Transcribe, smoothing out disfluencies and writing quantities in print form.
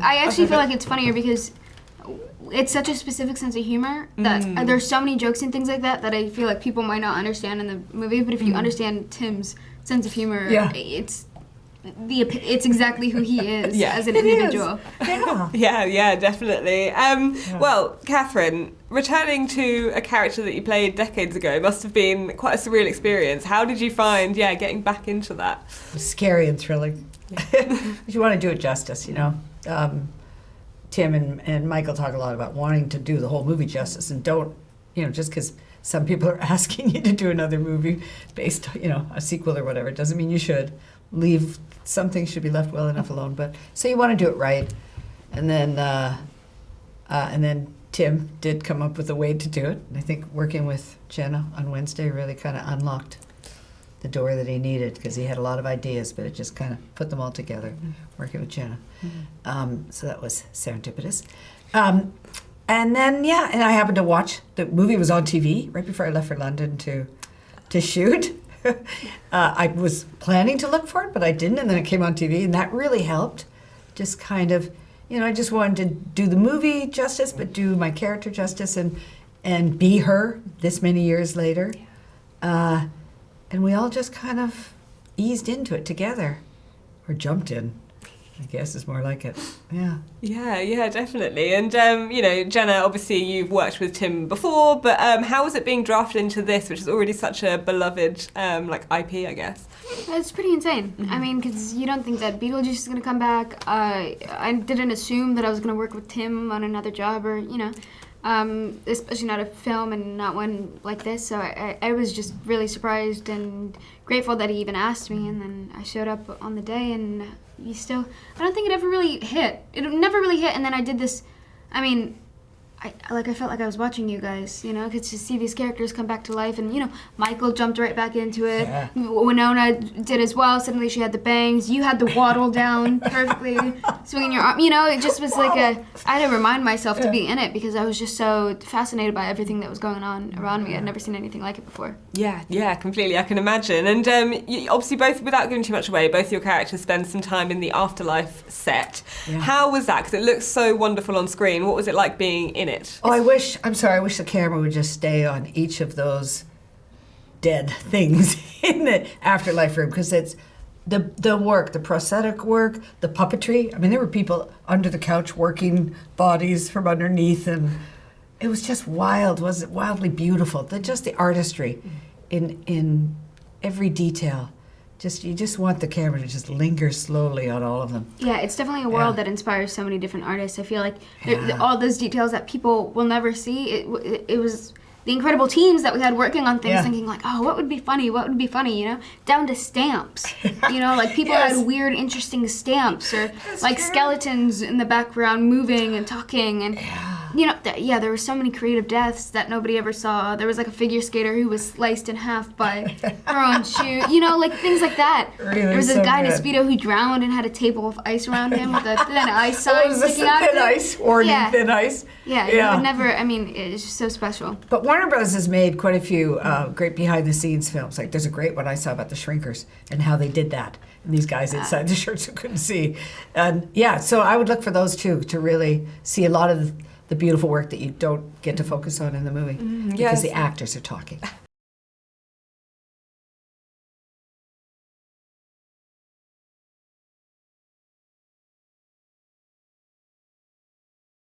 I actually feel like it's funnier because it's such a specific sense of humor that there's so many jokes and things like that I feel like people might not understand in the movie. But if you understand Tim's sense of humor, it's exactly who he is as an individual. Yeah, definitely. Well, Catherine, returning to a character that you played decades ago must have been quite a surreal experience. How did you find, getting back into that? Scary and thrilling. You want to do it justice, you know. Tim and Michael talk a lot about wanting to do the whole movie justice, and don't, just because some people are asking you to do another movie based, a sequel or whatever, doesn't mean you should. Something should be left well enough alone. But so you want to do it right, and then Tim did come up with a way to do it. And I think working with Jenna on Wednesday really kind of unlocked the door that he needed, because he had a lot of ideas, but it just kind of put them all together, working with Jenna. So that was serendipitous. And then, and I happened to watch, the movie was on TV right before I left for London to shoot. I was planning to look for it, but I didn't, and then it came on TV, and that really helped. Just kind of, I just wanted to do the movie justice, but do my character justice and be her this many years later. And we all just kind of eased into it together, or jumped in, I guess is more like it. Yeah, definitely. And Jenna, obviously you've worked with Tim before, but how was it being drafted into this, which is already such a beloved IP, I guess? It's pretty insane. I mean, because you don't think that Beetlejuice is going to come back. I didn't assume that I was going to work with Tim on another job, or especially not a film and not one like this. So I was just really surprised and grateful that he even asked me. And then I showed up on the day, and I don't think it ever really hit. It never really hit. And then I did this, I felt like I was watching you guys, because to see these characters come back to life, and Michael jumped right back into it. Yeah. Winona did as well. Suddenly she had the bangs. You had the waddle down perfectly, swinging your arm. It just was like I had to remind myself to be in it, because I was just so fascinated by everything that was going on around me. I'd never seen anything like it before. Yeah, completely. I can imagine. And obviously, both, without giving too much away, both your characters spend some time in the afterlife set. Yeah. How was that? Because it looks so wonderful on screen. What was it like being in it? Oh, I wish the camera would just stay on each of those dead things in the afterlife room, because it's the work, the prosthetic work, the puppetry. I mean, there were people under the couch working bodies from underneath, and it was just wildly beautiful. Just the artistry in every detail. You just want the camera to just linger slowly on all of them. Yeah, it's definitely a world that inspires so many different artists. I feel like all those details that people will never see. It was the incredible teams that we had working on things, thinking like, oh, what would be funny, down to stamps. Like people had weird, interesting stamps, or skeletons in the background moving and talking, and there were so many creative deaths that nobody ever saw. There was a figure skater who was sliced in half by her own shoe. Things like that. Really, there was this guy in a Speedo who drowned and had a table of ice around him with a thin ice sign sticking out of it. Thin ice, warning, thin ice. Yeah, you would never, it's just so special. But Warner Bros. Has made quite a few great behind-the-scenes films. There's a great one I saw about the Shrinkers and how they did that. And these guys inside the shirts who couldn't see. And so I would look for those too, to really see a lot of the beautiful work that you don't get to focus on in the movie, because the actors are talking.